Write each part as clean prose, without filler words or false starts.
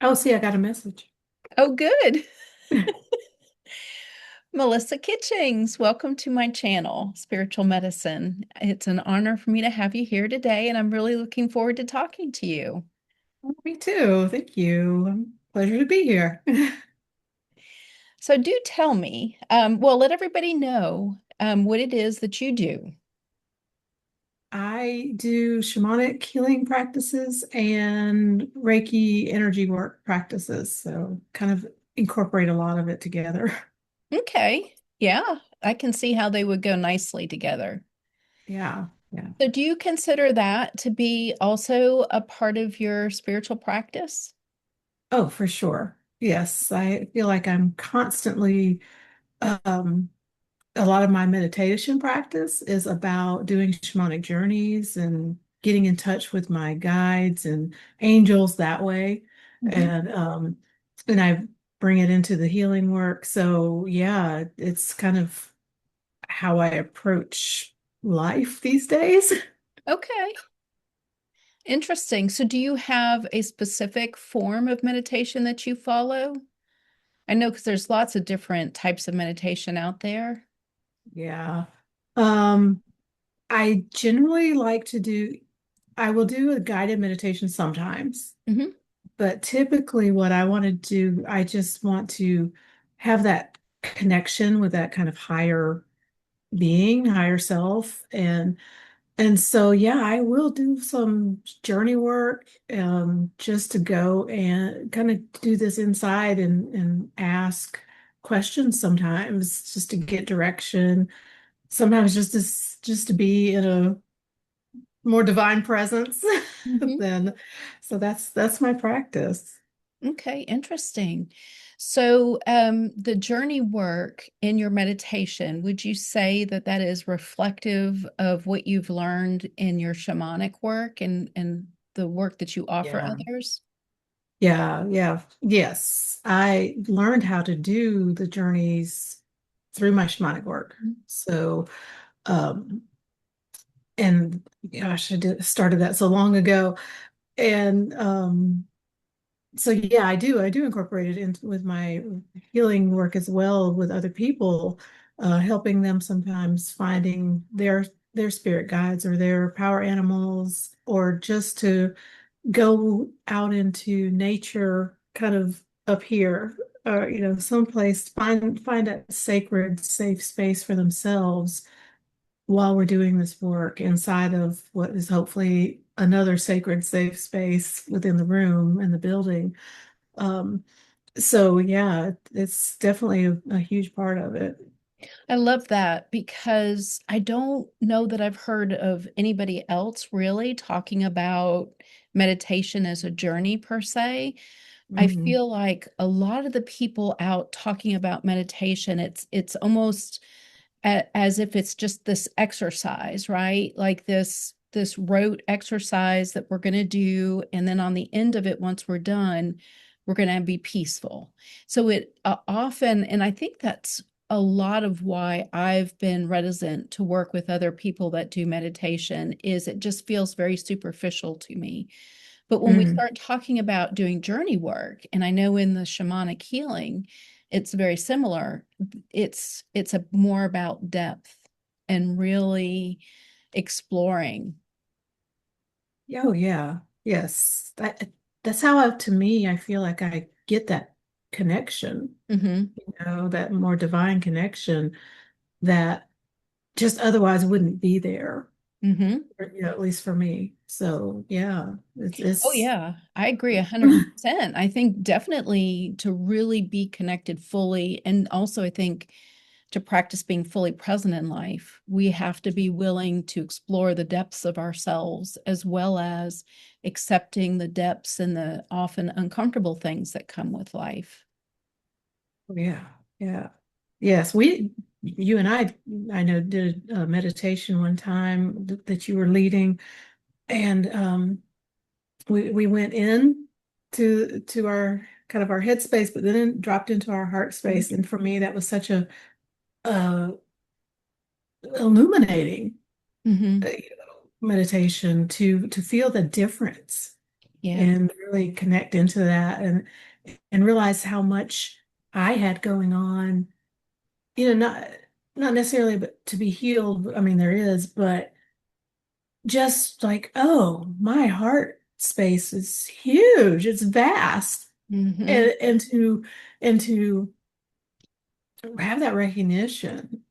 Oh, see, I got a message. Oh, good. Melissa Kitchings, welcome to my channel, Spiritual Medicine. It's an honor for me to have you here today, and I'm really looking forward to talking to you. Oh, me too. Thank you. Pleasure to be here. So, do tell me, let everybody know what it is that you do. I do shamanic healing practices and Reiki energy work practices. So kind of incorporate a lot of it together. Okay. Yeah, I can see how they would go nicely together. Yeah. Yeah. So, do you consider that to be also a part of your spiritual practice? Oh, for sure. Yes. I feel like I'm constantly, um, a lot of my meditation practice is about doing shamanic journeys and getting in touch with my guides and angels that way. Mhm. And I bring it into the healing work. So yeah, it's kind of how I approach life these days. Okay. Interesting. So, do you have a specific form of meditation that you follow? I know because there's lots of different types of meditation out there. Yeah. Um, I generally like to do, I will do a guided meditation sometimes. Hmm. But typically, what I want to do, I just want to have that connection with that kind of higher being, higher self. And so, yeah, I will do some journey work just to go and kind of do this inside and ask questions sometimes just to get direction. Sometimes just to be in a more divine presence Hmm. than so that's my practice. Okay, interesting. So, the journey work in your meditation, would you say that that is reflective of what you've learned in your shamanic work and the work that you offer Yeah. others? Yeah. Yes. I learned how to do the journeys through my shamanic work. So, um, and gosh, started that so long ago. And so yeah, I do incorporate it into with my healing work as well with other people, helping them sometimes finding their spirit guides or their power animals, or just to go out into nature, kind of up here, or someplace find a sacred, safe space for themselves while we're doing this work inside of what is hopefully another sacred, safe space within the room and the building. Um, so yeah, it's definitely a huge part of it. I love that because I don't know that I've heard of anybody else really talking about meditation as a journey per se. I Mhm. feel like a lot of the people out talking about meditation, it's almost as if it's just this exercise, right? Like this rote exercise that we're going to do, and then on the end of it, once we're done, we're going to be peaceful. So it often, and I think that's a lot of why I've been reticent to work with other people that do meditation is it just feels very superficial to me. But when we Mm. start talking about doing journey work, and I know in the shamanic healing, it's very similar. It's a more about depth and really exploring. Oh yeah, yes. That's how to me, I feel like I get that connection, Hmm. that more divine connection that just otherwise wouldn't be there, Hmm. or, at least for me. So yeah, Oh it's yeah, I agree 100%. I think definitely to really be connected fully, and also I think to practice being fully present in life, we have to be willing to explore the depths of ourselves as well as accepting the depths and the often uncomfortable things that come with life. yeah, yeah. Yes, you and I know, did a meditation one time that you were leading, and we went in to our kind of our headspace, but then dropped into our heart space. And for me, that was such a uh, illuminating Mm-hmm. uh, meditation to feel the difference. Yeah. and really connect into that and realize how much I had going on, not necessarily but to be healed. I mean, there is, but just like, oh, my heart space is huge. It's vast. Hmm. And to have that recognition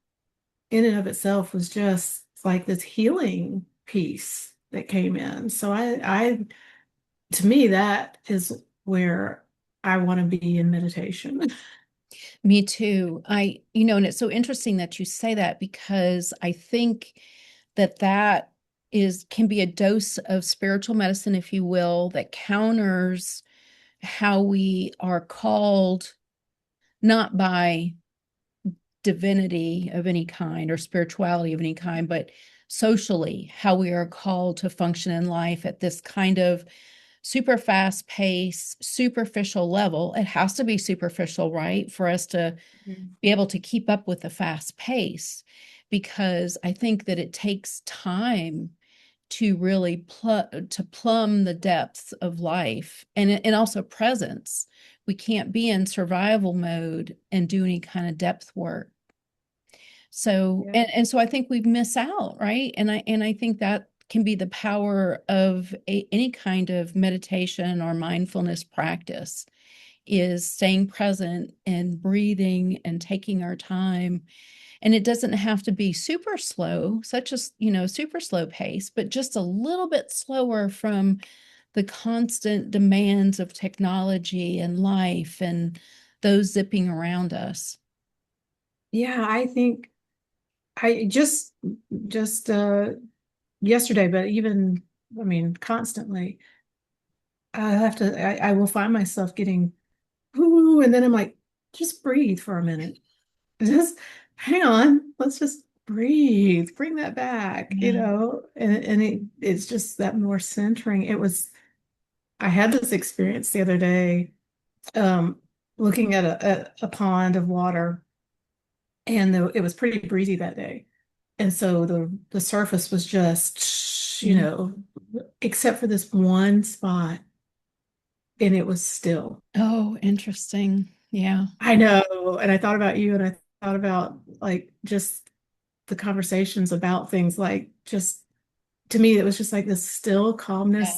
in and of itself was just like this healing piece that came in. So to me, that is where I want to be in meditation. Me too. And it's so interesting that you say that because I think that that is can be a dose of spiritual medicine, if you will, that counters how we are called not by divinity of any kind or spirituality of any kind, but socially, how we are called to function in life at this kind of super fast pace, superficial level. It has to be superficial, right? For us to Mhm. be able to keep up with the fast pace, because I think that it takes time to really to plumb the depths of life and also presence. We can't be in survival mode and do any kind of depth work. So Yeah. and so I think we miss out, right? And I think that can be the power of any kind of meditation or mindfulness practice is staying present and breathing and taking our time. And it doesn't have to be super slow, such as, super slow pace, but just a little bit slower from the constant demands of technology and life and those zipping around us. Yeah, I think I just yesterday, but even I mean constantly, I will find myself getting ooh, and then I'm like, just breathe for a minute. Just hang on, let's just breathe, bring that back, Yeah. and it's just that more centering. I had this experience the other day, um, looking at a pond of water, and it was pretty breezy that day. And so the surface was just, Mm. except for this one spot, and it was still. Oh, interesting. Yeah. I know. And I thought about you, and I thought about like just the conversations about things like just to me, it was just like this still Yeah. calmness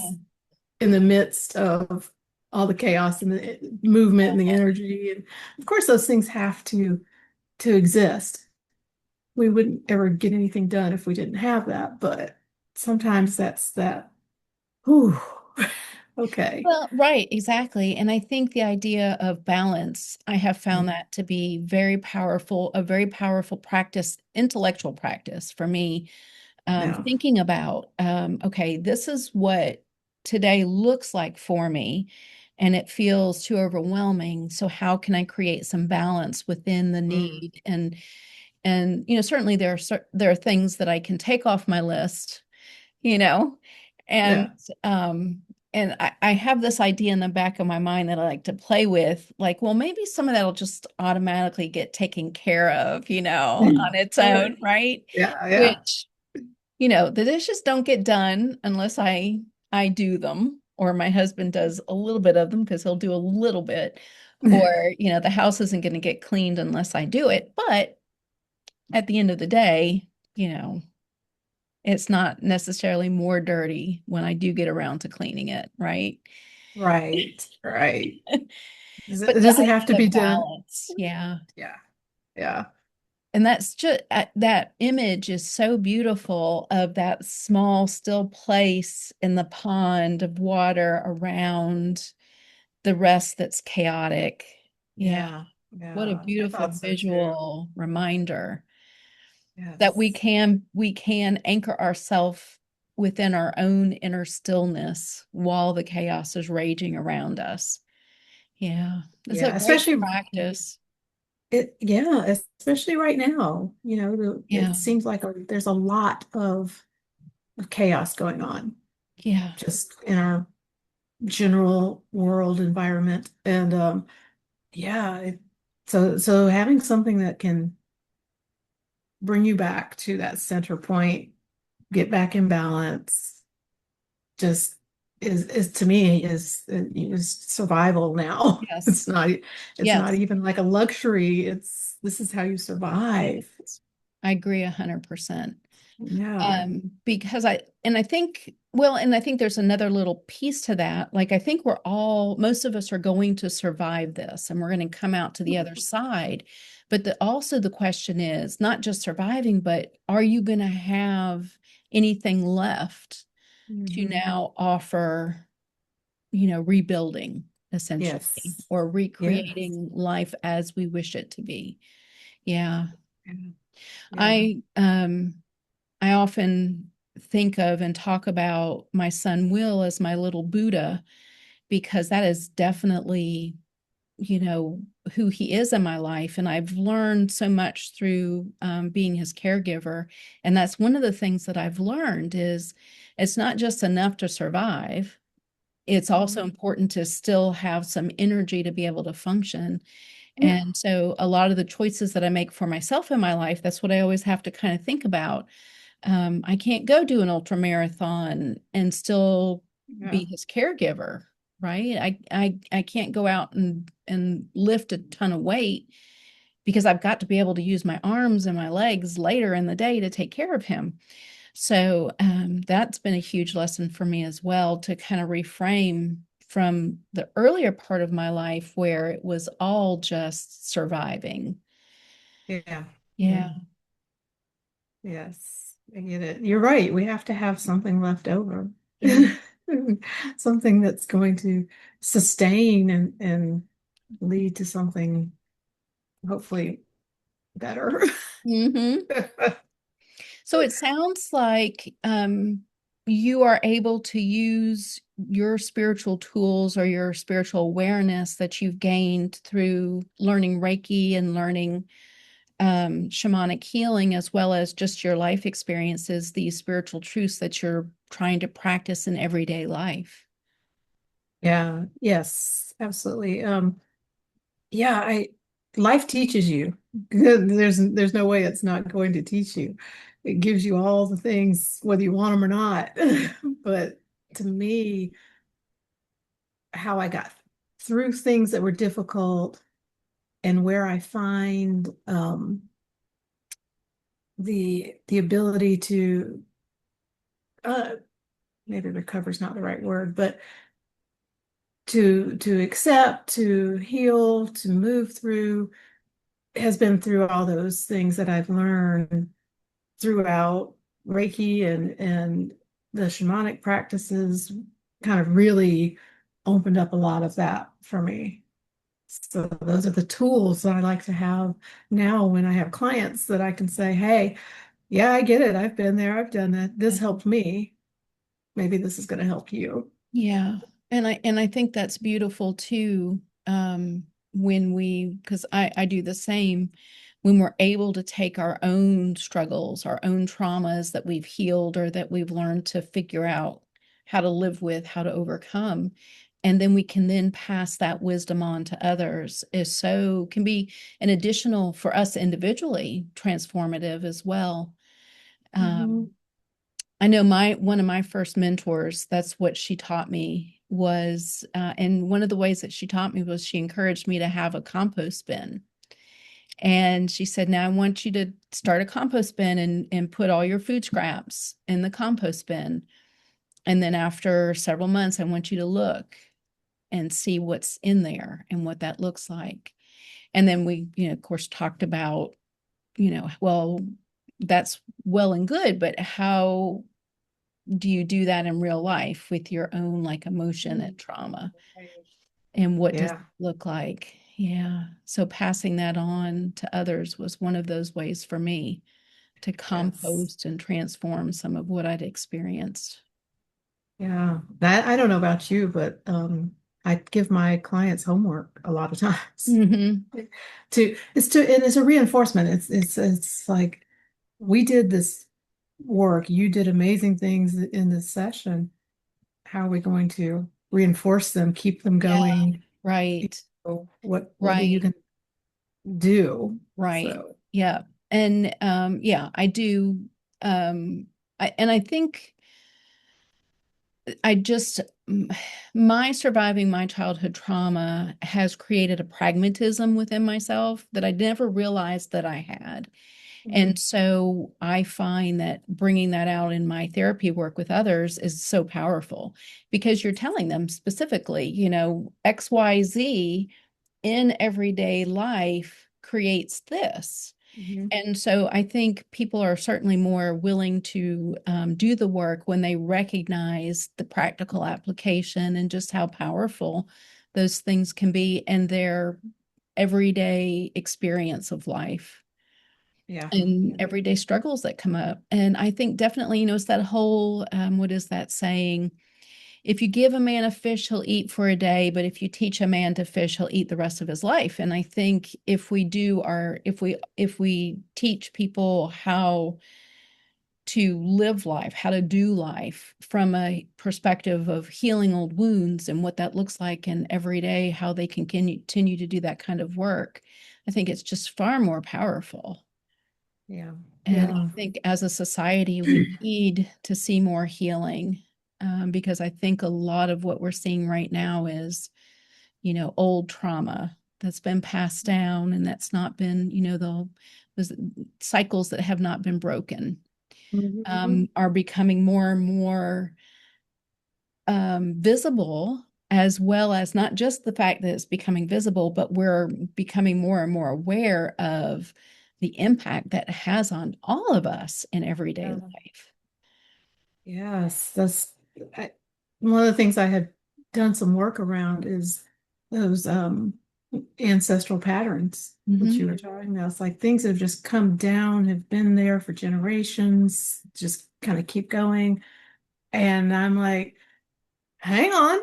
in the midst of all the chaos and the movement and the energy. And of course, those things have to exist. We wouldn't ever get anything done if we didn't have that. But sometimes that's that. Whew. Okay. Well, right, exactly. And I think the idea of balance, I have found that to be very powerful, a very powerful practice, intellectual practice for me. Yeah. Thinking about, okay, this is what today looks like for me, and it feels too overwhelming. So how can I create some balance within the Mm. need? And certainly there are things that I can take off my list, you know, and Yeah. um I have this idea in the back of my mind that I like to play with, like, well, maybe some of that'll just automatically get taken care of, on its Right. own, right? Yeah. Yeah. Which, the dishes don't get done unless I do them, or my husband does a little bit of them because he'll do a little bit, or the house isn't going to get cleaned unless I do it. But at the end of the day, you know, it's not necessarily more dirty when I do get around to cleaning it, right? Right. Right. But the Does it have to idea be of done? balance, yeah. Yeah. Yeah. And that's just that image is so beautiful of that small, still place in the pond of water around the rest that's chaotic. Yeah. Yeah. What a Yeah. I beautiful thought so too. visual reminder that we Yes. can we can anchor ourselves within our own inner stillness while the chaos is raging around us. Yeah, it's a Yeah. great Especially practice. yeah, especially right now. It Yeah, seems like there's a lot of chaos going on yeah, just in our general world environment. And yeah, so having something that can bring you back to that center point, get back in balance, just. is to me is survival now. Yes. It's not Yes. even like a luxury. It's this is how you survive. I agree 100%. Yeah. Because I think, well, and I think there's another little piece to that. Like, I think most of us are going to survive this and we're going to come out to the other side. But also the question is not just surviving, but are you going to have anything left to Mhm. now offer, rebuilding essentially, Yes. or Yes. recreating life as we wish it to be? Yeah. Yeah. Yeah. I, um, I often think of and talk about my son Will as my little Buddha because that is definitely, you know, who he is in my life. And I've learned so much through being his caregiver. And that's one of the things that I've learned is it's not just enough to survive. It's also Mhm. important to still have some energy to be able to function. Yeah. And so a lot of the choices that I make for myself in my life, that's what I always have to kind of think about. I can't go do an ultra marathon and still Yeah. be his caregiver, right? I can't go out and lift a ton of weight because I've got to be able to use my arms and my legs later in the day to take care of him. So that's been a huge lesson for me as well to kind of reframe from the earlier part of my life where it was all just surviving. Yeah. Yeah. Yeah. Yes. I get it. You're right. We have to have something left over. Yeah. Something that's going to sustain and lead to something hopefully better. Hmm. So it sounds like you are able to use your spiritual tools or your spiritual awareness that you've gained through learning Reiki and learning shamanic healing, as well as just your life experiences, these spiritual truths that you're trying to practice in everyday life. Yeah, yes, absolutely. Yeah, I life teaches you. There's no way it's not going to teach you. It gives you all the things, whether you want them or not. But to me, how I got through things that were difficult and where I find the ability to uh maybe recover is not the right word, but to accept, to heal, to move through has been through all those things that I've learned throughout Reiki and the shamanic practices kind of really opened up a lot of that for me. So those are the tools that I like to have now when I have clients that I can say, hey, yeah, I get it. I've been there. I've done that. This helped me. Maybe this is going to help you. Yeah. And I think that's beautiful too. When because I do the same, when we're able to take our own struggles, our own traumas that we've healed or that we've learned to figure out how to live with, how to overcome, and then we can then pass that wisdom on to others is so can be an additional for us individually transformative as well. Mhm. Um, I know my one of my first mentors, that's what she taught me was, and one of the ways that she taught me was she encouraged me to have a compost bin. And she said, now I want you to start a compost bin and put all your food scraps in the compost bin. And then after several months, I want you to look and see what's in there and what that looks like. And then we, of course, talked about, well, that's well and good, but how do you do that in real life with your own like emotion and trauma? And what does it Yeah. look like? Yeah. So passing that on to others was one of those ways for me to Yes. compost and transform some of what I'd experienced. Yeah. That I don't know about you, but I give my clients homework a lot of times. Hmm. And it's a reinforcement. It's like we did this work. You did amazing things in this session. How are we going to reinforce them, keep them Yeah. going? Right. What are you Right. going to do? Right. So, Yeah. And yeah, I do. Um, and I think I just, my surviving my childhood trauma has created a pragmatism within myself that I never realized that I had. And Mm, so I find that bringing that out in my therapy work with others is so powerful because you're telling them specifically, XYZ in everyday life creates this. mhm. And so I think people are certainly more willing to do the work when they recognize the practical application and just how powerful those things can be in their everyday experience of life Yeah. and Yeah. everyday struggles that come up. And I think definitely, it's that whole, what is that saying? If you give a man a fish, he'll eat for a day, but if you teach a man to fish, he'll eat the rest of his life. And I think if we teach people how to live life, how to do life from a perspective of healing old wounds and what that looks like in every day, how they can continue to do that kind of work, I think it's just far more powerful. Yeah. And I Yeah. think as a society, we need to see more healing, because I think a lot of what we're seeing right now is, old trauma that's been passed down and that's not been, the cycles that have not been broken, Mhm. are becoming more and more visible, as well as not just the fact that it's becoming visible, but we're becoming more and more aware of the impact that it has on all of us in everyday Yeah. life. Yes, I, one of the things I had done some work around is those ancestral patterns, which you Hmm. were talking about. It's like things have just come down, have been there for generations, just kind of keep going. And I'm like, hang on.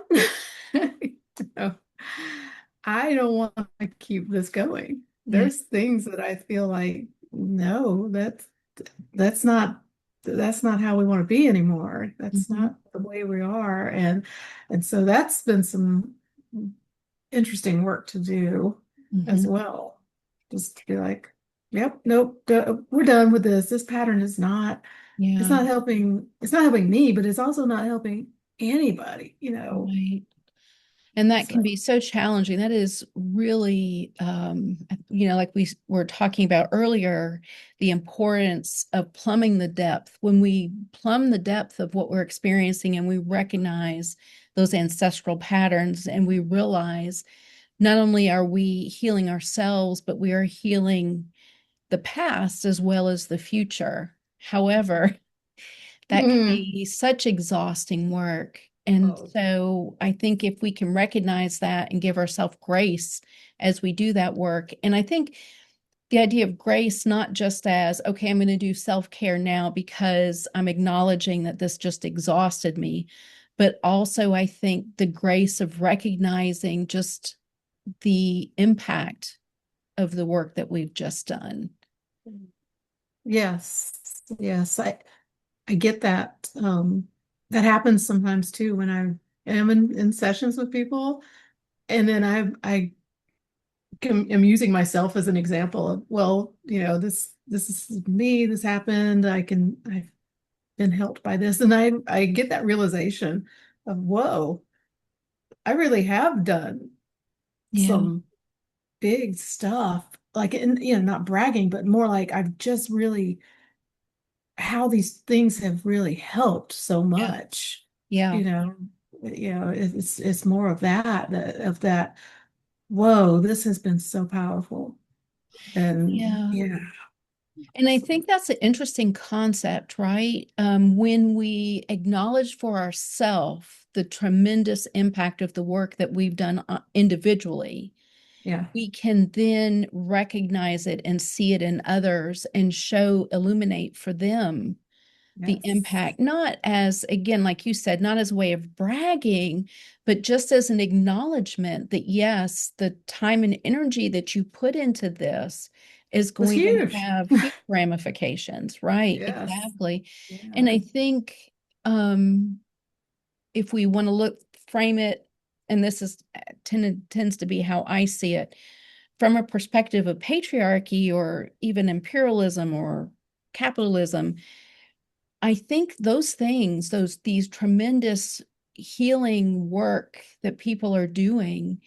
You know, I don't want to keep this going. Yeah. There's things that I feel like, no, that's not that's not how we want to be anymore. That's Hmm. not the way we are. And so that's been some interesting work to do as Hmm. well. Just to be like, yep, nope, we're done with this. This pattern is not, Yeah. it's not helping me, but it's also not helping anybody, you know. Right. And that can So be so challenging. That is really, like we were talking about earlier, the importance of plumbing the depth. When we plumb the depth of what we're experiencing and we recognize those ancestral patterns and we realize not only are we healing ourselves, but we are healing the past as well as the future. However, that can mm, be such exhausting work. And oh, so I think if we can recognize that and give ourselves grace as we do that work, and I think the idea of grace, not just as, okay, I'm going to do self care now because I'm acknowledging that this just exhausted me, but also I think the grace of recognizing just the impact of the work that we've just done. yes, yes, I get that. That happens sometimes too when I am in sessions with people, and then am using myself as an example of, well, this is me. This happened. I've been helped by this, and I get that realization of, whoa, I really have done Yeah, some big stuff. Like, not bragging, but more like I've just really how these things have really helped so yeah, much. yeah, You know, it's more of that. Whoa, this has been so powerful, and yeah. yeah, And I think that's an interesting concept, right? When we acknowledge for ourselves the tremendous impact of the work that we've done individually, yeah, we can then recognize it and see it in others and illuminate for them the yes, impact, not as, again, like you said, not as a way of bragging, but just as an acknowledgement that, yes, the time and energy that you put into this is was going to huge. have huge ramifications, right? Yes, Exactly. yeah. And I think, um, if we want to frame it, and this is tends to be how I see it, from a perspective of patriarchy or even imperialism or capitalism, I think those things, these tremendous healing work that people are doing,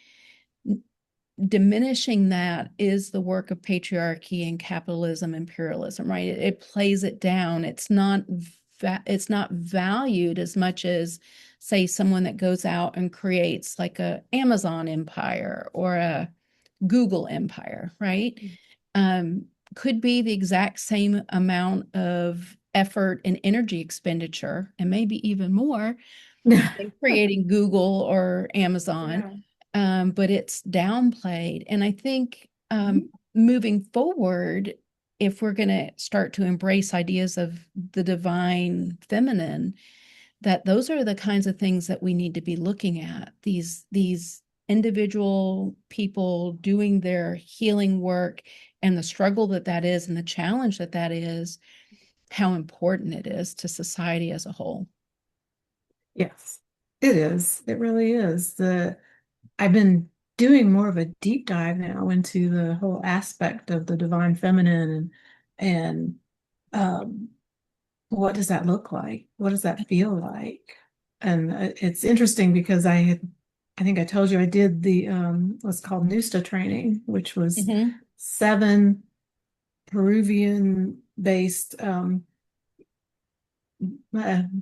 diminishing that is the work of patriarchy and capitalism, imperialism, right? It plays it down. It's not valued as much as, say, someone that goes out and creates like a Amazon empire or a Google empire, right? Um, could be the exact same amount of effort and energy expenditure, and maybe even more than creating Google or Amazon, Yeah. but it's downplayed. And I think Mhm. moving forward, if we're going to start to embrace ideas of the divine feminine, that those are the kinds of things that we need to be looking at. These individual people doing their healing work and the struggle that that is and the challenge that that is, how important it is to society as a whole. Yes, it is. It really is. I've been doing more of a deep dive now into the whole aspect of the divine feminine and what does that look like? What does that feel like? And it's interesting because I think I told you I did the what's called Nusta training, which was Mm-hmm. 7 Peruvian based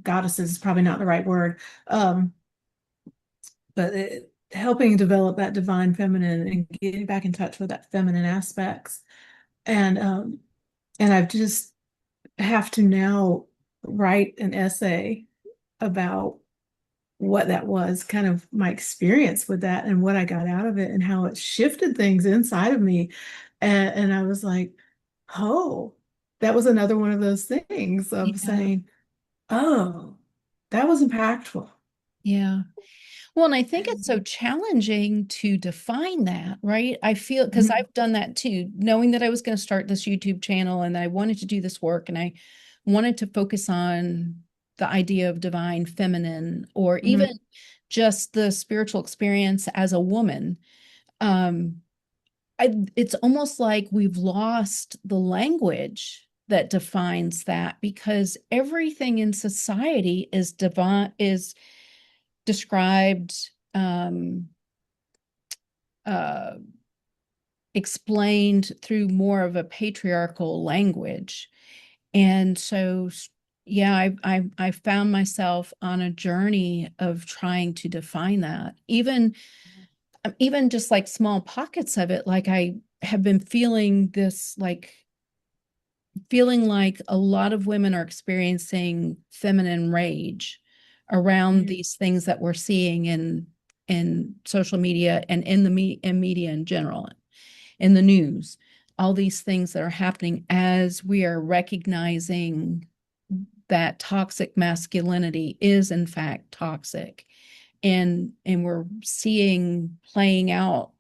goddesses is probably not the right word, but helping develop that divine feminine and getting back in touch with that feminine aspects. And I've just have to now write an essay about what that was, kind of my experience with that and what I got out of it and how it shifted things inside of me. And I was like, oh, that was another one of those things of Yeah. saying, oh, that was impactful. Yeah. Well, and I think it's so challenging to define that, right? I feel because Mhm. I've done that too, knowing that I was going to start this YouTube channel and I wanted to do this work and I wanted to focus on the idea of divine feminine or even Mhm. just the spiritual experience as a woman. Um, it's almost like we've lost the language that defines that because everything in society is divine, is described, uh, explained through more of a patriarchal language. And so, yeah, I found myself on a journey of trying to define that, even just like small pockets of it. Like I have been feeling this, like feeling like a lot of women are experiencing feminine rage around Mhm. these things that we're seeing in social media and in media in general, in the news, all these things that are happening as we are recognizing that toxic masculinity is in fact toxic, and we're seeing playing out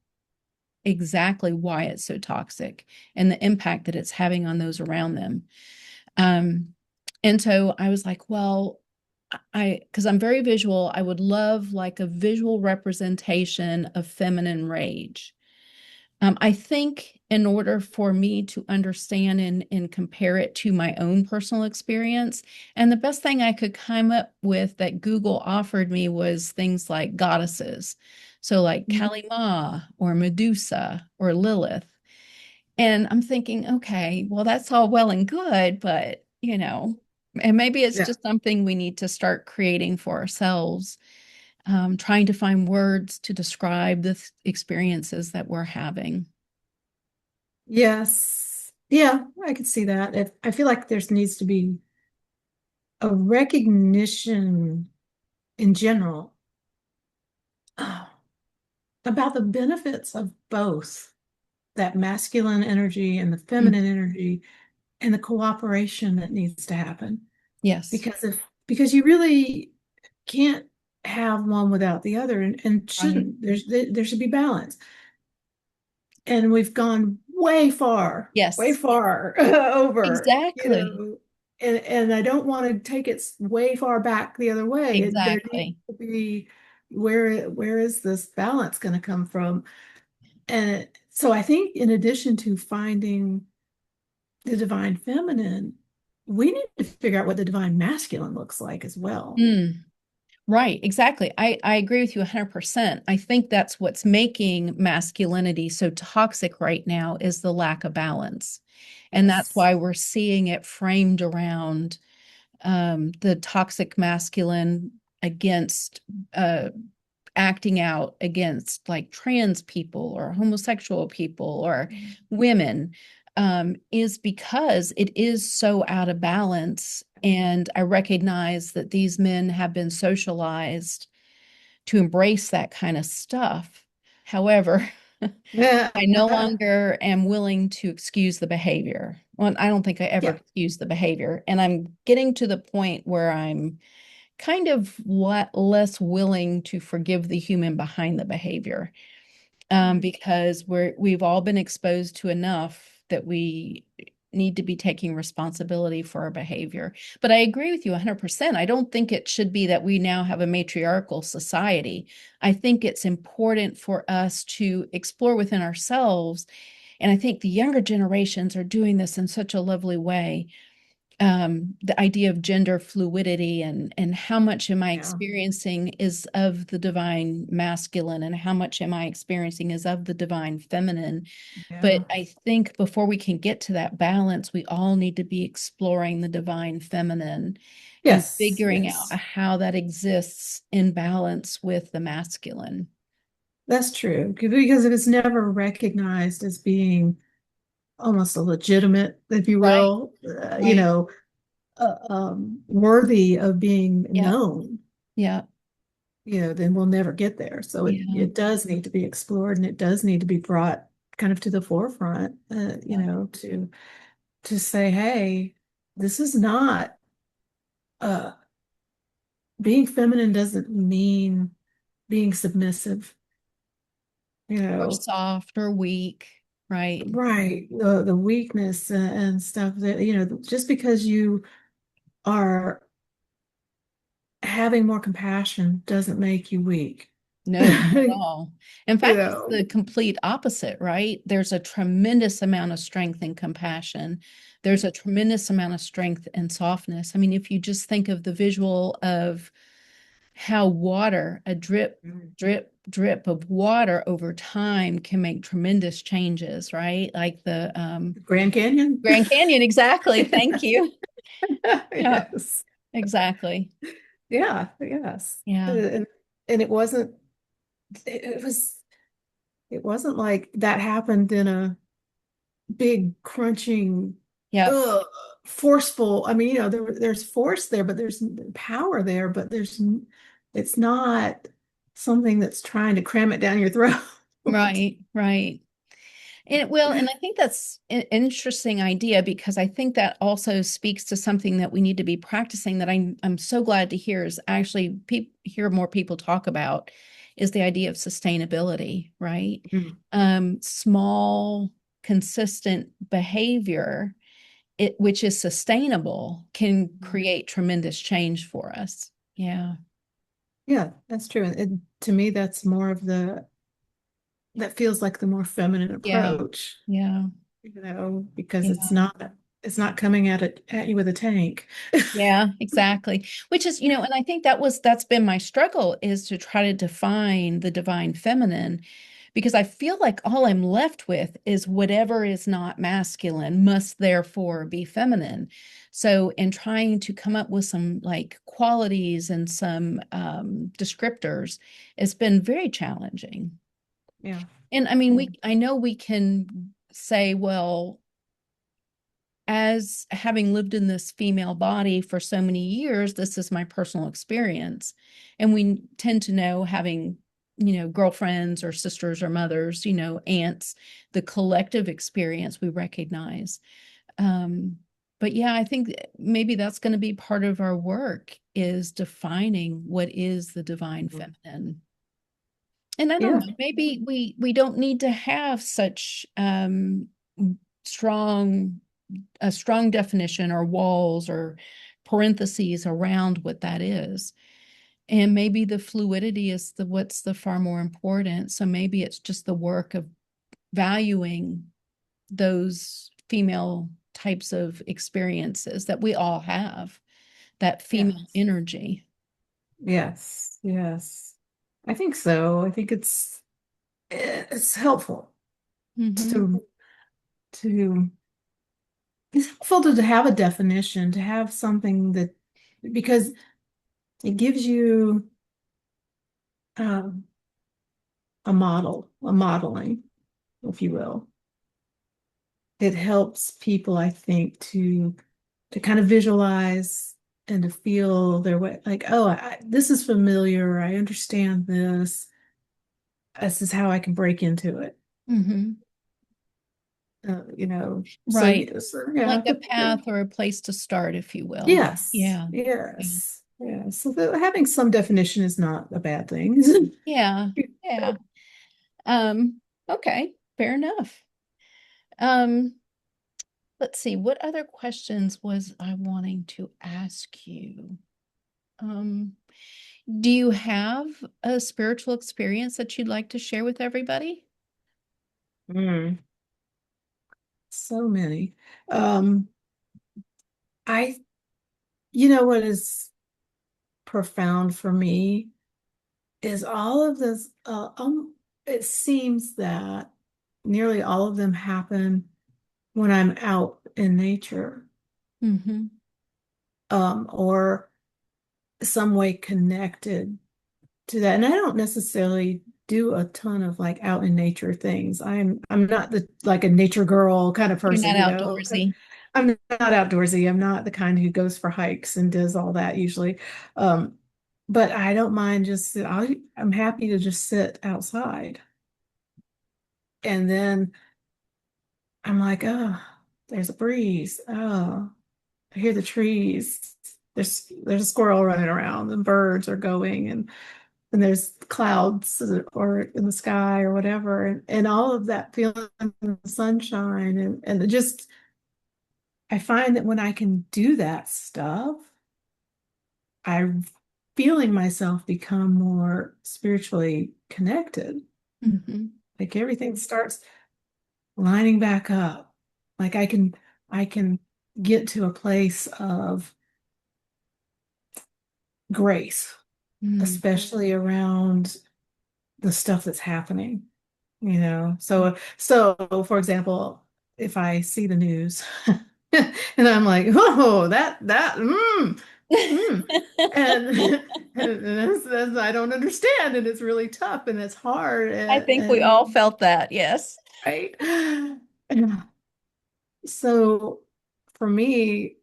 exactly why it's so toxic and the impact that it's having on those around them. Um, and so I was like, well, because I'm very visual, I would love like a visual representation of feminine rage. I think in order for me to understand and compare it to my own personal experience, and the best thing I could come up with that Google offered me was things like goddesses. So like Mhm. Kali Ma or Medusa or Lilith. And I'm thinking, okay, well, that's all well and good, but and maybe it's Yeah. just something we need to start creating for ourselves, trying to find words to describe the experiences that we're having. Yes. Yeah, I could see that. I feel like there needs to be a recognition in general uh, about the benefits of both that masculine energy and the Mm, feminine energy and the cooperation that needs to happen. yes, Because you really can't have one without the other and right. shouldn't. There should be balance. And we've gone way Yes, far over, exactly. and I don't want to take it way far back the other way. There needs Exactly. to be where is this balance going to come from? And so I think in addition to finding the divine feminine, we need to figure out what the divine masculine looks like as well. Mm. Right, exactly. I agree with you 100%. I think that's what's making masculinity so toxic right now is the lack of balance. And that's Yes. why we're seeing it framed around the toxic masculine against uh, acting out against like trans people or homosexual people or women is because it is so out of balance. And I recognize that these men have been socialized to embrace that kind of stuff. However, Yeah. I no longer am willing to excuse the behavior. Well, I don't think I ever Yeah. excuse the behavior. And I'm getting to the point where I'm kind of less willing to forgive the human behind the behavior because we've all been exposed to enough that we need to be taking responsibility for our behavior. But I agree with you 100%. I don't think it should be that we now have a matriarchal society. I think it's important for us to explore within ourselves. And I think the younger generations are doing this in such a lovely way. The idea of gender fluidity and how much am I Yeah. experiencing is of the divine masculine and how much am I experiencing is of the divine feminine. Yeah. But I think before we can get to that balance, we all need to be exploring the divine feminine and Yes. figuring out Yes. how that exists in balance with the masculine. That's true. Because it was never recognized as being almost a legitimate, if you Right, will, right. worthy of being Yeah, known, yeah, then we'll never get there. So yeah, it does need to be explored and it does need to be brought kind of to the forefront, yeah. to say, hey, this is not, uh, being feminine doesn't mean being submissive, you Or know, soft or weak, right? right. The weakness and stuff that, just because you are having more compassion doesn't make you weak. No, not at You all. In fact, it's know, the complete opposite, right? There's a tremendous amount of strength and compassion. There's a tremendous amount of strength and softness. I mean, if you just think of the visual of how water, a drip, drip, drip of water over time can make tremendous changes, right? Like the Grand Canyon. Grand Canyon, exactly. Thank you. Yeah, Yes. exactly. Yeah, yes. Yeah. And it was it wasn't like that happened in a big crunching, Yep. ugh, forceful. I mean, there's force there, but there's power there, but it's not something that's trying to cram it down your throat. Right, right. And I think that's an interesting idea because I think that also speaks to something that we need to be practicing that I'm so glad to hear is actually hear more people talk about is the idea of sustainability, right? Mm. Small, consistent behavior, which is sustainable, can create tremendous change for us. Yeah, Yeah, that's true. And to me, that's more of that feels like the more feminine yeah, approach, yeah, because yeah. it's not coming at you with a tank. Yeah, exactly. Which is, and I think that's been my struggle is to try to define the divine feminine because I feel like all I'm left with is whatever is not masculine must therefore be feminine. So in trying to come up with some like qualities and some descriptors, it's been very challenging. Yeah. And I mean, Yeah. I know we can say, well, as having lived in this female body for so many years, this is my personal experience. And we tend to know, having, girlfriends or sisters or mothers, aunts, the collective experience we recognize. Um, but yeah, I think maybe that's going to be part of our work is defining what is the divine feminine. And I don't Yeah. know, maybe we don't need to have such strong a strong definition or walls or parentheses around what that is. And maybe the fluidity is what's the far more important. So maybe it's just the work of valuing those female types of experiences that we all have, that female Yes. energy. Yes, yes. I think so. I think it's helpful Hmm. to to it's helpful to have a definition, to have something that because it gives you um, a model, a modeling, if you will. It helps people, I think, to kind of visualize and to feel their way, like, oh, this is familiar. I understand this. This is how I can break into it. Hmm. You know, so Right. yes, Like yeah, a path or a place to start, if you will. yes, Yeah. Yeah. yes, yeah. So having some definition is not a bad thing, is it? Yeah. Yeah. Um, okay, fair enough. Um, let's see, what other questions was I wanting to ask you? Um, do you have a spiritual experience that you'd like to share with everybody? Mm, so many. Um, I, you know what is profound for me is all of this. It seems that nearly all of them happen when I'm out in nature, Mm-hmm. or some way connected to that. And I don't necessarily do a ton of like out in nature things. I'm not the like a nature girl kind of You're not person, you know. outdoorsy. I'm not outdoorsy. I'm not the kind who goes for hikes and does all that usually. Um, but I don't mind just I'm happy to just sit outside. And then I'm like, oh, there's a breeze. Oh, I hear the trees. There's a squirrel running around and birds are going and there's clouds or in the sky or whatever and all of that feeling the sunshine and it just I find that when I can do that stuff, I'm feeling myself become more spiritually connected. Mm-hmm. Like everything starts lining back up. Like I can get to a place of grace, Mm-hmm. especially around the stuff that's happening. You know, so for example, if I see the news and I'm like, oh, mm, and, I don't understand, and it's really tough and it's hard, I think we all felt that, yes. right. And so for me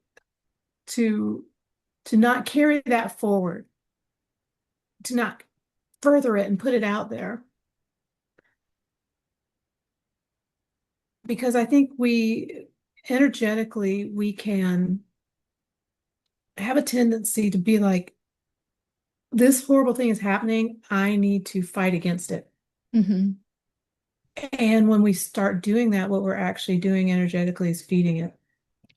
to to not carry that forward, to not further it and put it out there, because I think we energetically we can have a tendency to be like, this horrible thing is happening. I need to fight against it. Mm-hmm. And when we start doing that, what we're actually doing energetically is feeding it.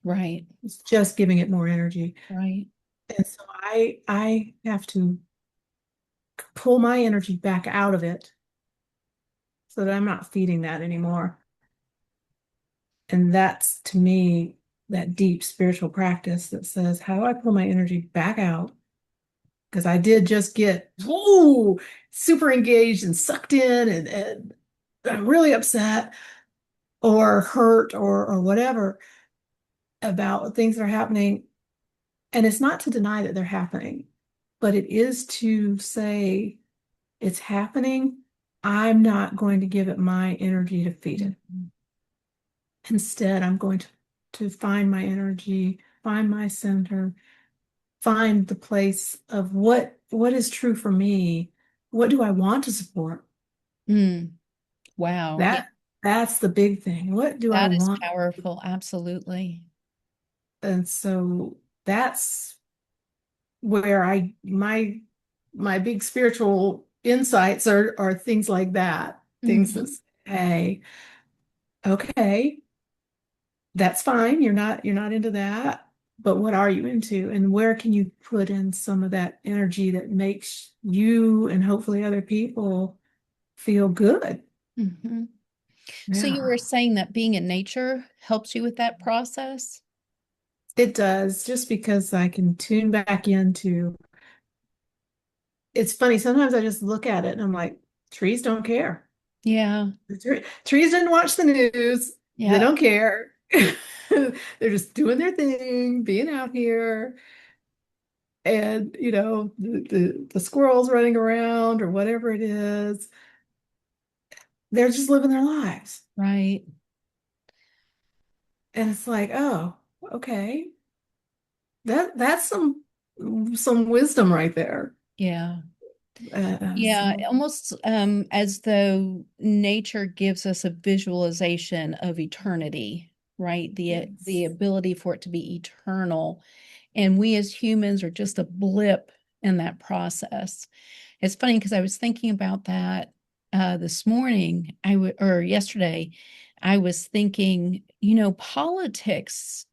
Right. It's just giving it more energy. Right. And so I have to pull my energy back out of it so that I'm not feeding that anymore. And that's to me that deep spiritual practice that says, how do I pull my energy back out? Because I did just get whoa, super engaged and sucked in and I'm really upset or hurt or whatever about things that are happening. And it's not to deny that they're happening, but it is to say it's happening. I'm not going to give it my energy to feed it. Mhm. Instead, I'm going to find my energy, find my center, find the place of what is true for me. What do I want to support? Mm. Wow. Yeah, That's the big thing. What do I that is want? powerful. Absolutely. And so that's where my big spiritual insights are things like that. Things that Hmm. say, okay, that's fine. You're not into that, but what are you into? And where can you put in some of that energy that makes you and hopefully other people feel good? Hmm. So you Yeah. were saying that being in nature helps you with that process? It does, just because I can tune back into it's funny. Sometimes I just look at it and I'm like, trees don't care. Yeah. Trees didn't watch the news. They Yeah. don't care. They're just doing their thing, being out here. And, the squirrels running around or whatever it is, they're just living their lives. Right. And it's like, oh, okay. That's some wisdom right there. Yeah. Yeah, So almost as though nature gives us a visualization of eternity, right? The yes. ability for it to be eternal. And we as humans are just a blip in that process. It's funny because I was thinking about that this morning, or yesterday. I was thinking, politics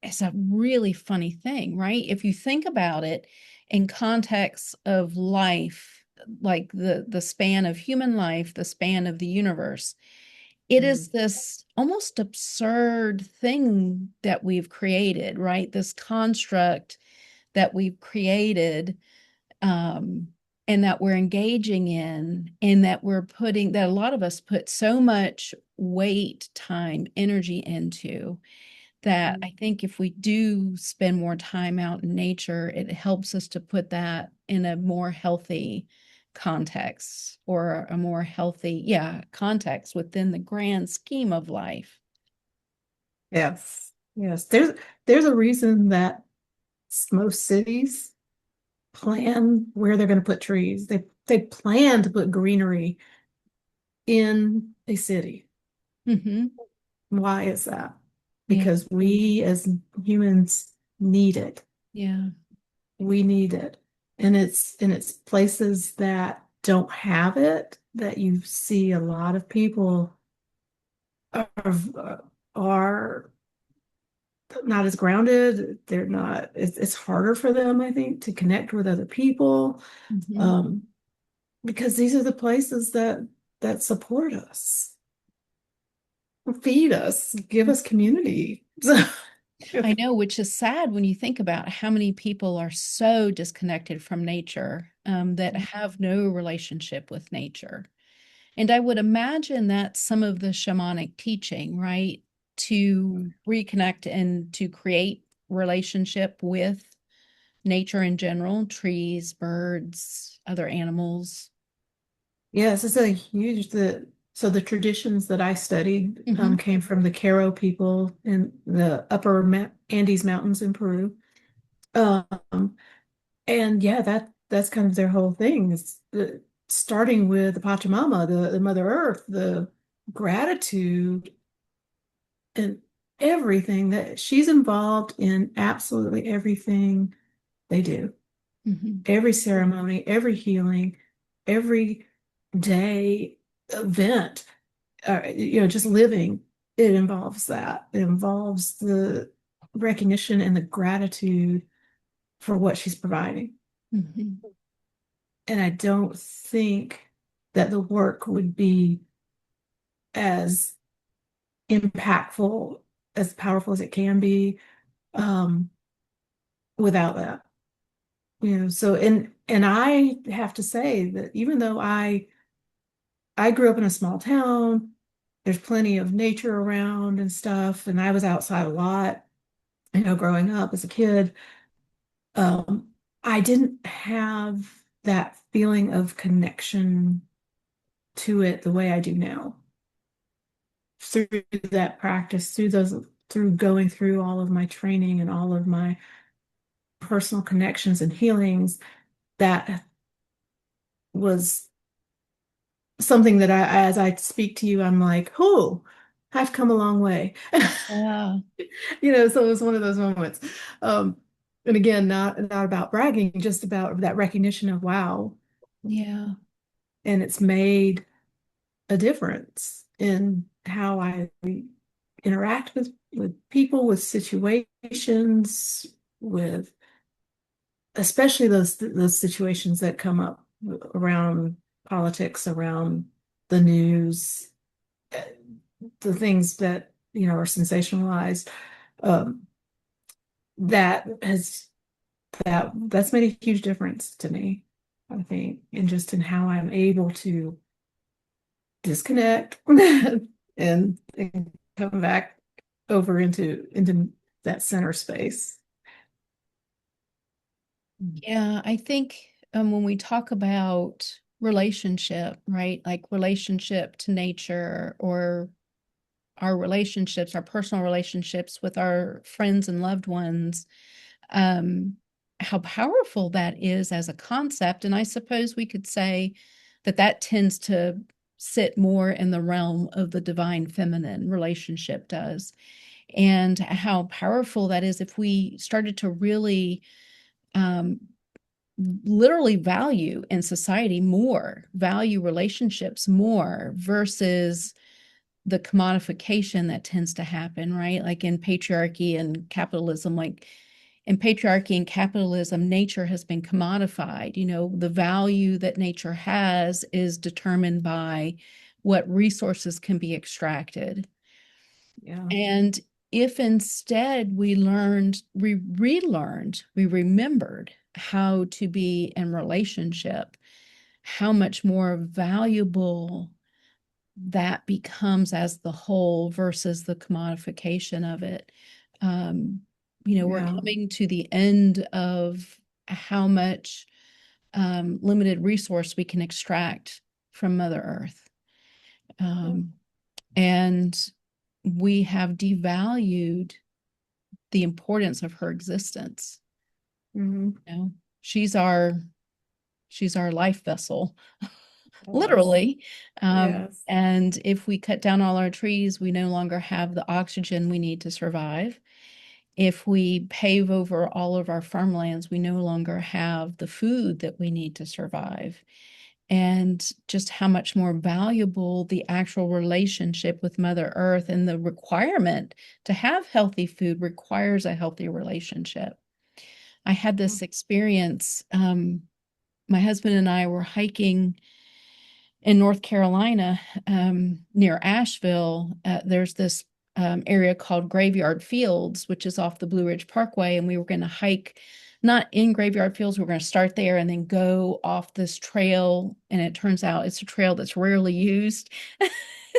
is a really funny thing, right? If you think about it in context of life, like the span of human life, the span of the universe, it is Mm. this almost absurd thing that we've created, right? This construct that we've created, um, and that we're engaging in, and that that a lot of us put so much weight, time, energy into, that I think if we do spend more time out in nature, it helps us to put that in a more healthy context, or a more healthy, yeah, context within the grand scheme of life. Yes. Yes. There's a reason that most cities plan where they're going to put trees. They plan to put greenery in a city. Hmm. Why is that? Yeah, Because we as humans need it. yeah. We need it. And it's places that don't have it that you see a lot of people are not as grounded. They're not, it's harder for them, I think, to connect with other people. Hmm. Um, because these are the places that support us, feed us, give us community. I know, which is sad when you think about how many people are so disconnected from nature, that have no relationship with nature. And I would imagine that some of the shamanic teaching, right, to reconnect and to create relationship with nature in general, trees, birds, other animals. Yes, it's a huge so the traditions that I studied Hmm. came from the Caro people in the upper Andes Mountains in Peru. Um, and yeah, that's kind of their whole thing. Is starting with the Pachamama, the Mother Earth, the gratitude and everything that she's involved in absolutely everything they do. Hmm. Every ceremony, every healing, every day event, just living, it involves that. It involves the recognition and the gratitude for what she's providing. Hmm. And I don't think that the work would be as impactful, as powerful as it can be, um, without that. So and I have to say that even though I grew up in a small town, there's plenty of nature around and stuff, and I was outside a lot, growing up as a kid. Um, I didn't have that feeling of connection to it the way I do now through that practice, through going through all of my training and all of my personal connections and healings. That was something that as I speak to you, I'm like, oh, I've come a long way. Yeah, So it was one of those moments. Um, and again, not about bragging, just about that recognition of wow, yeah. and it's made a difference in how I interact with people, with situations, with especially those situations that come up around politics, around the news, eh, the things that are sensationalized. Um, that has that's made a huge difference to me. I think, and just in how I'm able to disconnect and come back over into that center space. Yeah, I think when we talk about relationship, right? Like relationship to nature or our relationships, our personal relationships with our friends and loved ones, um, how powerful that is as a concept. And I suppose we could say that that tends to sit more in the realm of the divine feminine relationship does. And how powerful that is if we started to really um, literally value in society more, value relationships more versus the commodification that tends to happen, right? Like in patriarchy and capitalism, like in patriarchy and capitalism, nature has been commodified. You know, the value that nature has is determined by what resources can be extracted. Yeah. And if instead we learned, we relearned, we remembered how to be in relationship, how much more valuable that becomes as the whole versus the commodification of it. Um, you know, we're Yeah. coming to the end of how much limited resource we can extract from Mother Earth. Um, and we have devalued the importance of her existence. Mhm. You know, she's she's our life vessel, Yes. literally. Yes. And if we cut down all our trees, we no longer have the oxygen we need to survive. If we pave over all of our farmlands, we no longer have the food that we need to survive. And just how much more valuable the actual relationship with Mother Earth and the requirement to have healthy food requires a healthy relationship. I had this experience. My husband and I were hiking in North Carolina, near Asheville. There's this area called Graveyard Fields, which is off the Blue Ridge Parkway. And we were going to hike, not in Graveyard Fields, we are going to start there and then go off this trail. And it turns out it's a trail that's rarely used.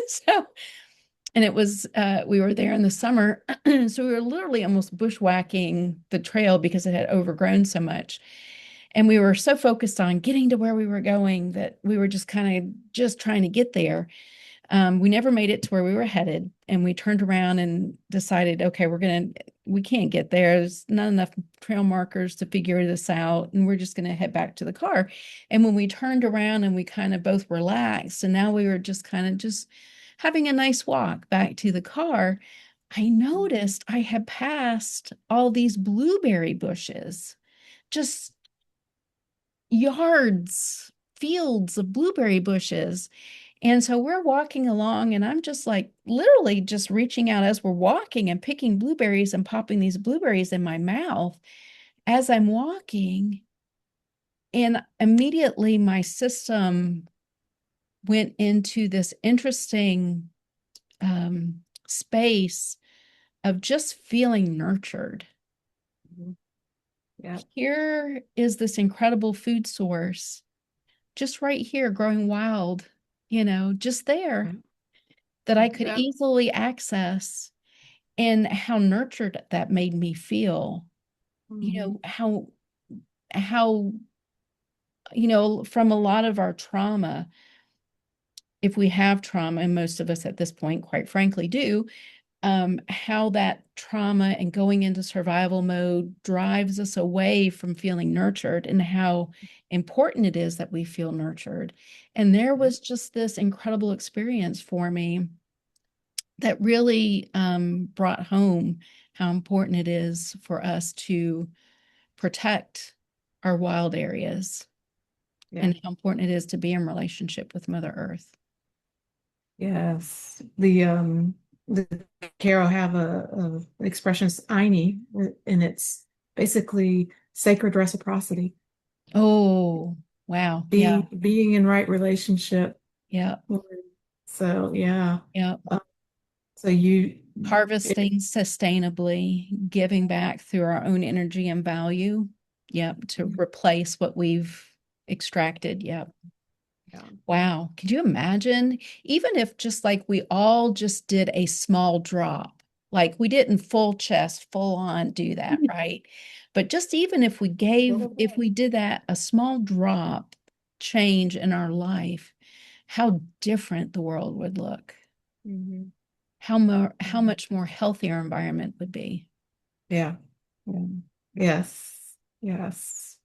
So, and it was, we were there in the summer. So we were literally almost bushwhacking the trail because it had overgrown so much. And we were so focused on getting to where we were going that we were just kind of just trying to get there. We never made it to where we were headed, and we turned around and decided, okay, we can't get there. There's not enough trail markers to figure this out, and we're just going to head back to the car. And when we turned around and we kind of both relaxed, and now we were just kind of just having a nice walk back to the car, I noticed I had passed all these blueberry bushes, just yards, fields of blueberry bushes. And so we're walking along, and I'm just like literally just reaching out as we're walking and picking blueberries and popping these blueberries in my mouth as I'm walking. And immediately my system went into this interesting space of just feeling nurtured. Mhm. Yeah. Here is this incredible food source just right here growing wild, you know, just there Yeah. that I could Yeah. easily access, and how nurtured that made me feel. You Mhm. know, how you know, from a lot of our trauma, if we have trauma, and most of us at this point, quite frankly, do, how that trauma and going into survival mode drives us away from feeling nurtured, and how important it is that we feel nurtured. And there was just this incredible experience for me that really brought home how important it is for us to protect our wild areas Yeah. and how important it is to be in relationship with Mother Earth. Yes. The Carol have a expression, "Eine," and it's basically sacred reciprocity. Oh, wow. Yeah. Being in right relationship. Yeah. So yeah. Yeah. Uh, so you it, Harvesting sustainably, giving back through our own energy and value. Yep. To replace what we've extracted. Yeah. Yeah. Wow. Could you imagine? Even if just like we all just did a small drop, like we didn't full chest, full on do that, right? But just even if we gave, Little if bit. we did that, a small drop change in our life, how different the world would look. Hmm. How much more healthier environment would be. Yeah. Yeah. Yes. Yes.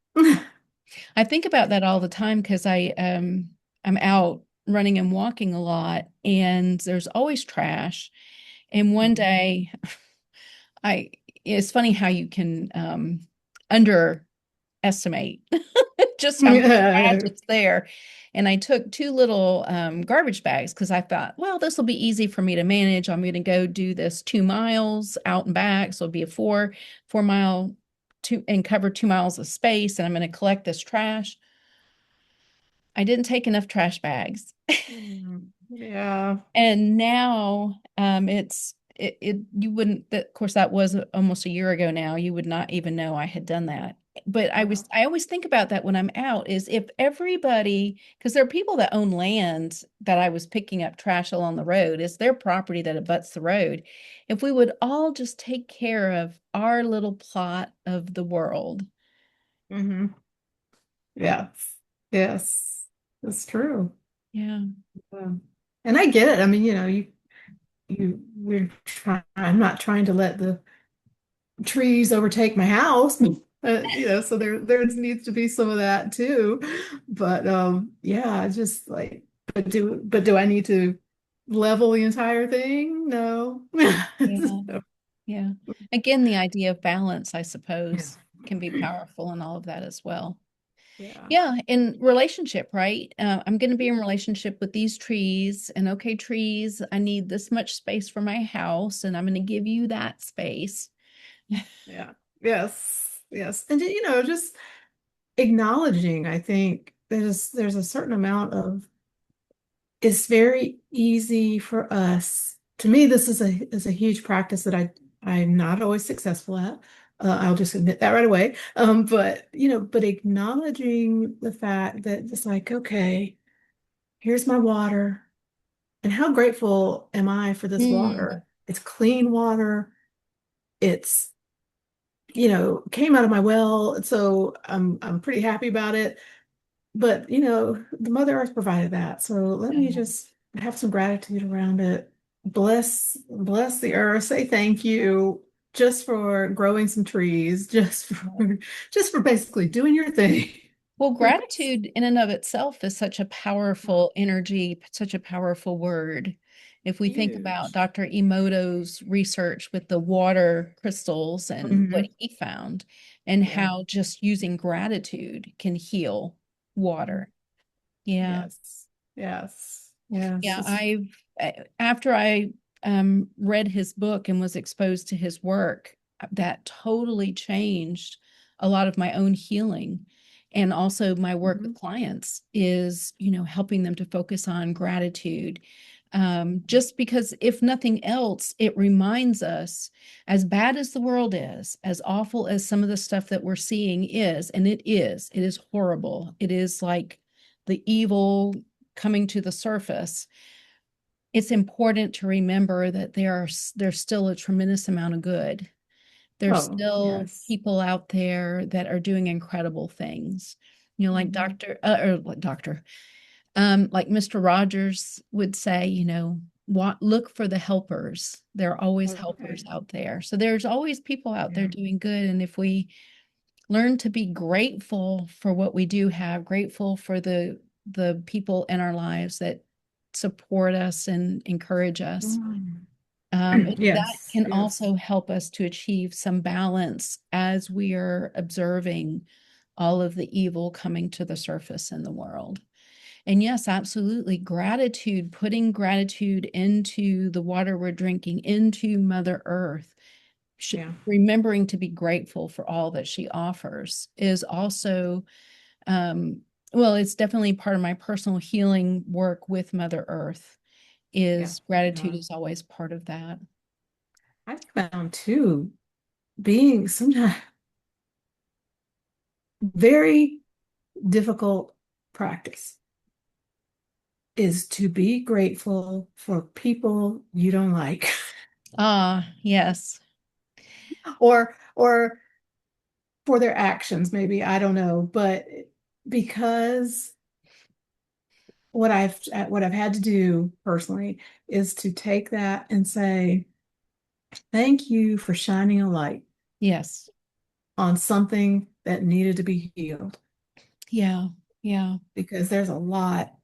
I think about that all the time because I'm out running and walking a lot and there's always trash. And one Mhm. day I it's funny how you can underestimate just how much trash Yeah. is there. And I took two little garbage bags because I thought, well, this will be easy for me to manage. I'm going to go do this 2 miles out and back. So it'll be a 4 mile two and cover 2 miles of space. And I'm going to collect this trash. I didn't take enough trash bags. Mm. Yeah. And now it you wouldn't of course that was almost a year ago now. You would not even know I had done that. But Wow. I always think about that when I'm out is if everybody, because there are people that own land that I was picking up trash along the road, it's their property that abuts the road. If we would all just take care of our little plot of the world. Hmm. Yes. Yes. That's true. Yeah. Yeah. And I get it. I mean, we're trying, I'm not trying to let the trees overtake my house. So there needs to be some of that too. But yeah, just like, but do I need to level the entire thing? No. Yeah. Yeah. Again, the idea of balance, I Yeah. suppose, can be powerful in all of that as well. Yeah. Yeah, in relationship, right? I'm going to be in relationship with these trees, and okay, trees, I need this much space for my house, and I'm going to give you that space. Yeah. Yes. Yes. And just acknowledging, I think there's a certain amount of it's very easy for us. To me, this is a huge practice that I'm not always successful at. I'll just admit that right away. But but acknowledging the fact that it's like, okay, here's my water, and how grateful am I for this Mm, water? It's clean water. It's came out of my well, so I'm pretty happy about it. But the Mother Earth provided that. So let me yeah. just have some gratitude around it. Bless the earth. Say thank you just for growing some trees, just for basically doing your thing. Well, It's gratitude in and of itself is such a powerful energy, such a powerful word. If we think about huge. Dr. Emoto's research with the water crystals and what Hmm. he found, and Yeah. how just using gratitude can heal water. Yeah. Yes. Yes. Yes. Yeah, after I read his book and was exposed to his work, that totally changed a lot of my own healing. And also my work with Mhm. clients is, helping them to focus on gratitude. Just because, if nothing else, it reminds us, as bad as the world is, as awful as some of the stuff that we're seeing is, and it is horrible. It is like the evil coming to the surface. It's important to remember that there's still a tremendous amount of good. There's Oh, still yes. people out there that are doing incredible things. Like Mhm. like Mr. Rogers would say, look for the helpers. There are always helpers Okay. out there. So there's always people out there Yeah. doing good. And if we learn to be grateful for what we do have, grateful for the people in our lives that support us and encourage us. Mm. That Yes. can Yes. also help us to achieve some balance as we are observing all of the evil coming to the surface in the world. And yes, absolutely. Gratitude, putting gratitude into the water we're drinking, into Mother Earth, Yeah. remembering to be grateful for all that she offers is also, um, well, it's definitely part of my personal healing work with Mother Earth. Yeah. Is gratitude Yeah. is always part of that. I found too being sometimes very difficult practice is to be grateful for people you don't like Ah, yes. or for their actions, maybe, I don't know, but because what I've had to do personally is to take that and say, thank you for shining a light Yes. on something that needed to be healed, Yeah. Yeah. because there's a lot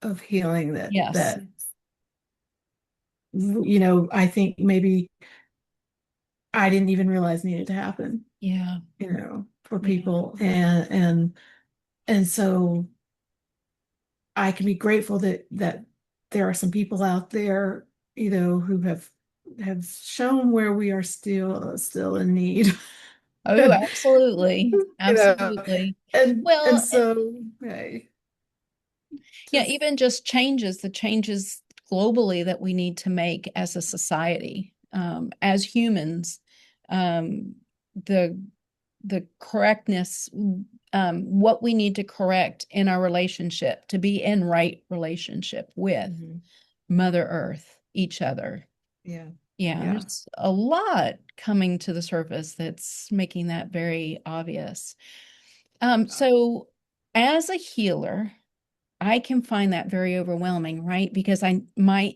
of healing Yes. I think maybe I didn't even realize needed to happen, Yeah. for Yeah. people. And so I can be grateful that there are some people out there, who have shown where we are still in need. Oh, absolutely. You know, Absolutely. and Well, so, hey, yeah, just even just the changes globally that we need to make as a society, as humans, um, the the correctness, what we need to correct in our relationship to be in right relationship with Mhm. Mother Earth, each other. Yeah, Yeah, yeah. there's a lot coming to the surface that's making that very obvious. So as a healer, I can find that very overwhelming, right? Because my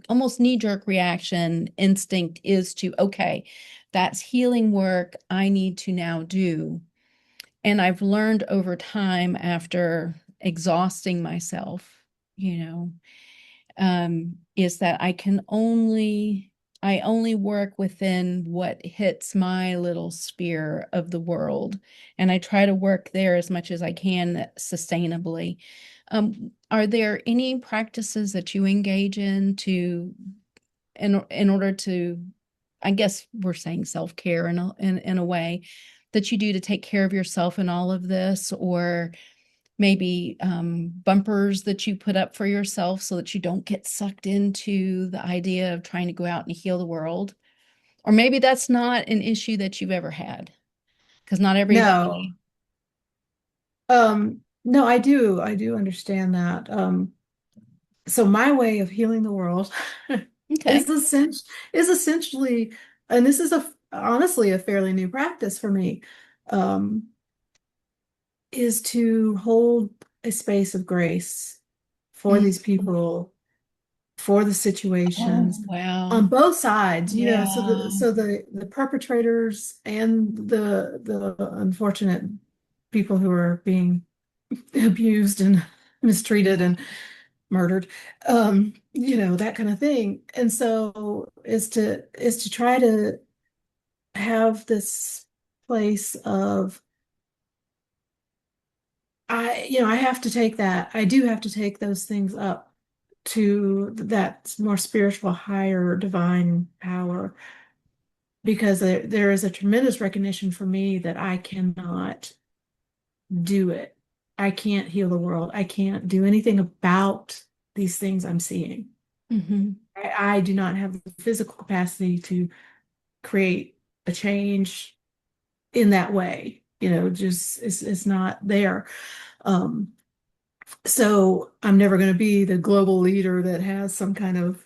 almost knee-jerk reaction instinct is to, okay, that's healing work I need to now do. And I've learned over time after exhausting myself, you know, is that I only work within what hits my little sphere of the world, and I try to work there as much as I can sustainably. Are there any practices that you engage in in order to, I guess we're saying self-care in a way, that you do to take care of yourself in all of this, or maybe bumpers that you put up for yourself so that you don't get sucked into the idea of trying to go out and heal the world? Or maybe that's not an issue that you've ever had, because not No, everybody. no, I do understand that. So my way of healing the world Okay. is essentially, and this is honestly a fairly new practice for me, um, is to hold a space of grace for Mm. these people, for the Oh, situations wow. on both sides, so Yeah. the perpetrators and the unfortunate people who are being abused and mistreated and murdered, that kind of thing. And so is to try to have this place of, I have to take that. I do have to take those things up to that more spiritual, higher divine power, because there is a tremendous recognition for me that I cannot do it. I can't heal the world. I can't do anything about these things I'm seeing. Hmm. I do not have the physical capacity to create a change in that way. Just it's not there. Um, so I'm never going to be the global leader that has some kind of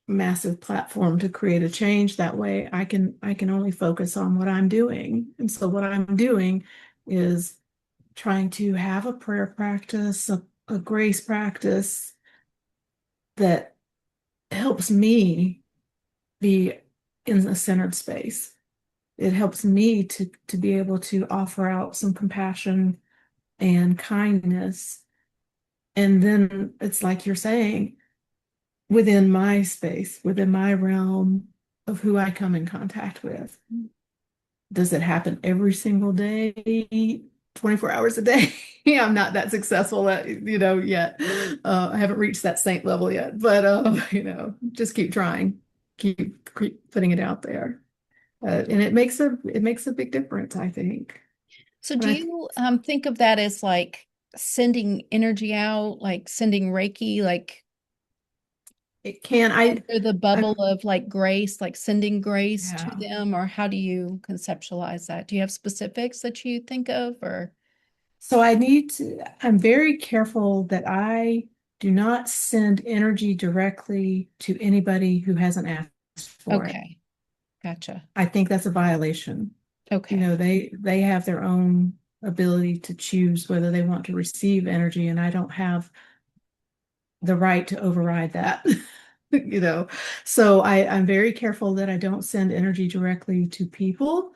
massive platform to create a change that way. I can only focus on what I'm doing. And so what I'm doing is trying to have a prayer practice, a grace practice that helps me be in a centered space. It helps me to be able to offer out some compassion and kindness. And then it's like you're saying, within my space, within my realm of who I come in contact with. Does it happen every single day, 24 hours a day? Yeah, I'm not that successful yet. I haven't reached that saint level yet, but just keep trying, keep putting it out there. And it makes a big difference, I think. So And do you think of that as like sending energy out, like sending Reiki, like it can under the I bubble of like grace, like sending grace to yeah. them, or how do you conceptualize that? Do you have specifics that you think of, or? So I'm very careful that I do not send energy directly to anybody who hasn't asked for it. Okay, gotcha. I think that's a violation. You Okay, know, they have their own ability to choose whether they want to receive energy, and I don't have the right to override that. You know, so I'm very careful that I don't send energy directly to people.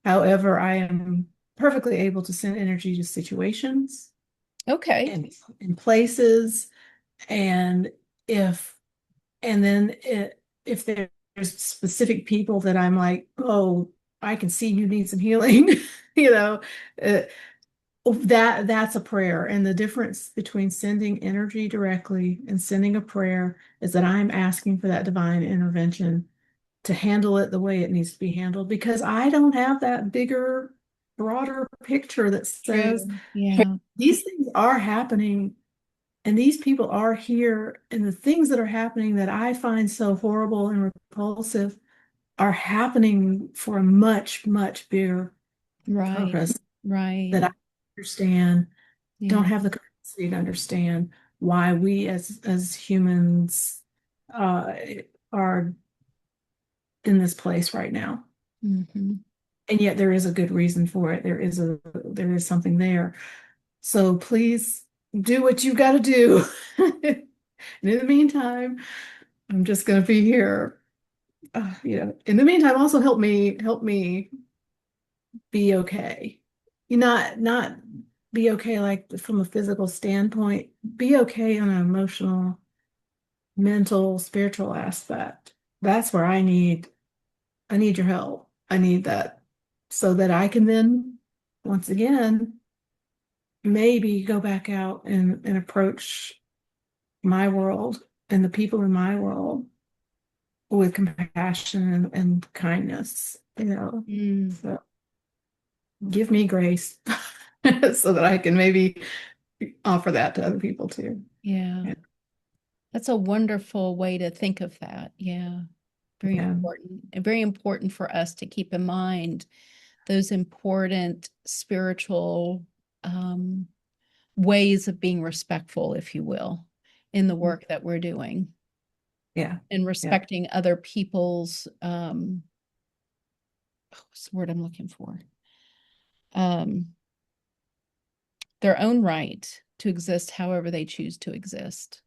However, I am perfectly able to send energy to situations okay, and in places. And if and then if there's specific people that I'm like, oh, I can see you need some healing, you know, uh, that's a prayer. And the difference between sending energy directly and sending a prayer is that I'm asking for that divine intervention to handle it the way it needs to be handled because I don't have that bigger, broader picture that says, true. hey, Yeah, these things are happening and these people are here, and the things that are happening that I find so horrible and repulsive are happening for a much, much bigger right, purpose right. that I understand, don't Yeah. have the capacity to understand why we as humans uh, are in this place right now. Hmm. And yet there is a good reason for it. There is something there. So please do what you got to do. And in the meantime, I'm just going to be here. In the meantime, also help me be okay. You not be okay like from a physical standpoint, be okay on an emotional, mental, spiritual aspect. That's where I need your help. I need that so that I can then once again maybe go back out and approach my world and the people in my world with compassion and kindness, you know. Mm, So give me grace so that I can maybe offer that to other people too. yeah. Yeah. That's a wonderful way to think of that. Yeah. Very Yeah. important. And very important for us to keep in mind those important spiritual um, ways of being respectful, if you will, in the work that we're doing Yeah. and Yeah. respecting other people's what's the word I'm looking for? Um, their own right to exist however they choose to exist.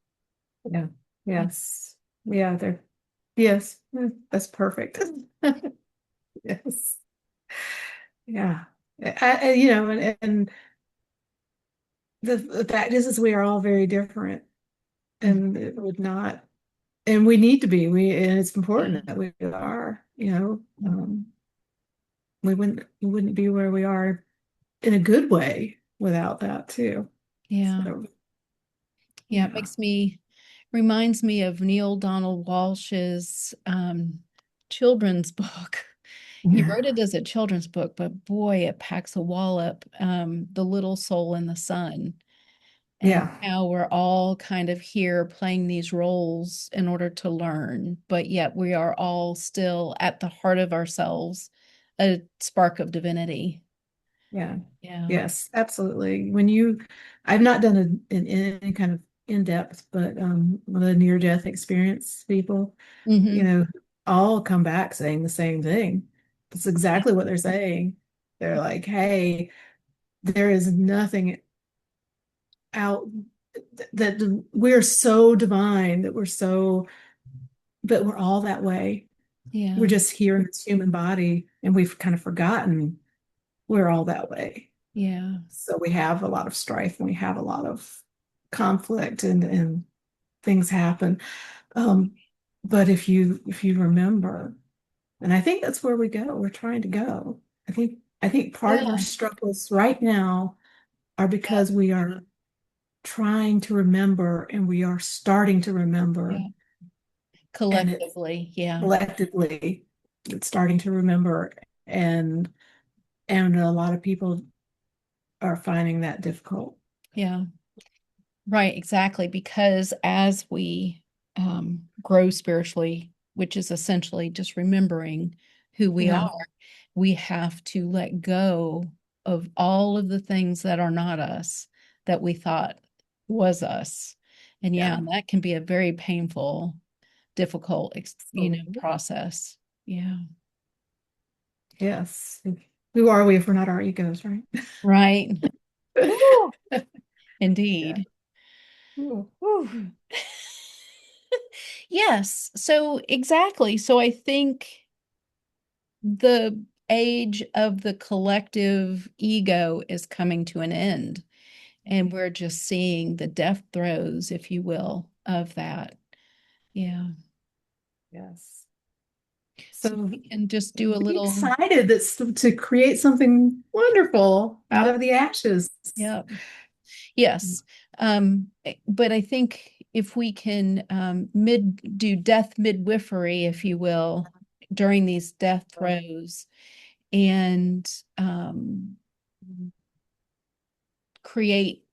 Yeah. Yes. Yeah. There. Yes. That's perfect. Yes. Yeah. And the fact is we are all very different, Mhm. and it would not, and we need to be. And it's Yeah. important that we are. We wouldn't be where we are in a good way without that too. Yeah. So Yeah. It yeah, makes me, reminds me of Neil Donald Walsh's children's book. He yeah, wrote it as a children's book, but boy, it packs a wallop. The Little Soul in the Sun, and yeah, how we're all kind of here playing these roles in order to learn, but yet we are all still at the heart of ourselves, a spark of divinity. yeah. Yeah. Yes, absolutely. I've not done any kind of in depth, but the near death experience people, you Hmm. know, all come back saying the same thing. It's exactly what they're saying. They're like, hey, there is nothing out that we're so divine that but we're all that way. We're Yeah. just here in this human body and we've kind of forgotten we're all that way. Yeah. So we have a lot of strife and we have a lot of conflict and things happen. Um, but if you remember, and I think that's where we go, we're trying to go. I think part of our Yeah. struggles right now are Yeah. because we are trying to remember and we are starting to remember Yeah. and it's Collectively. Yeah. collectively it's starting to remember and and a lot of people are finding that difficult. Yeah. Right. Exactly. Because as we grow spiritually, which is essentially just remembering who we are, Yeah, we have to let go of all of the things that are not us that we thought was us. And yeah, Yeah. that can be a very painful, difficult, Absolutely. process. Yeah. Yes. Who are we if we're not our egos, right? Right. Woo. Yeah. Indeed. Ooh. Whew. Yes. So exactly. So I think the age of the collective ego is coming to an end. And we're just seeing the death throes, if you will, of that. Yeah. Yes. So So we can just do a be little, excited that's to create something wonderful out yep, of the ashes. yep. Yes. But I think if we can do death midwifery, if you will, during these death throes and create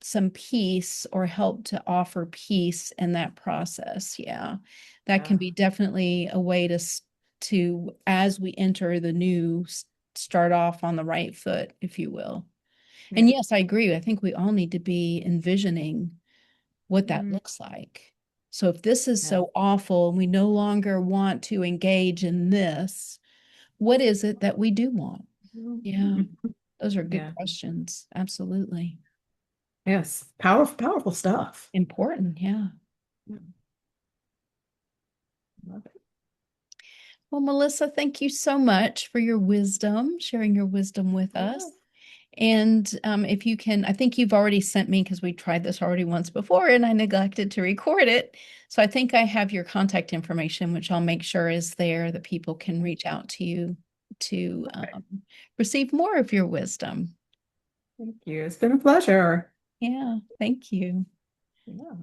some peace or help to offer peace in that process. Yeah. That can Yeah. be definitely a way to as we enter the new start off on the right foot, if you will. And Yeah. yes, I agree. I think we all need to be envisioning what that Mm, looks like. So if this is yeah. so awful and we no longer want to engage in this, what is it that we do want? Yeah, Mhm. those are good Yeah. questions. Absolutely. Yes. Powerful, powerful stuff. Important. Yeah. Yeah. Love it. Well, Melissa, thank you so much for your wisdom, sharing your wisdom with Yeah. us. And if you can, I think you've already sent me because we tried this already once before and I neglected to record it. So I think I have your contact information, which I'll make sure is there that people can reach out to you to Okay. receive more of your wisdom. Thank you. It's been a pleasure. Yeah, thank you. Yeah.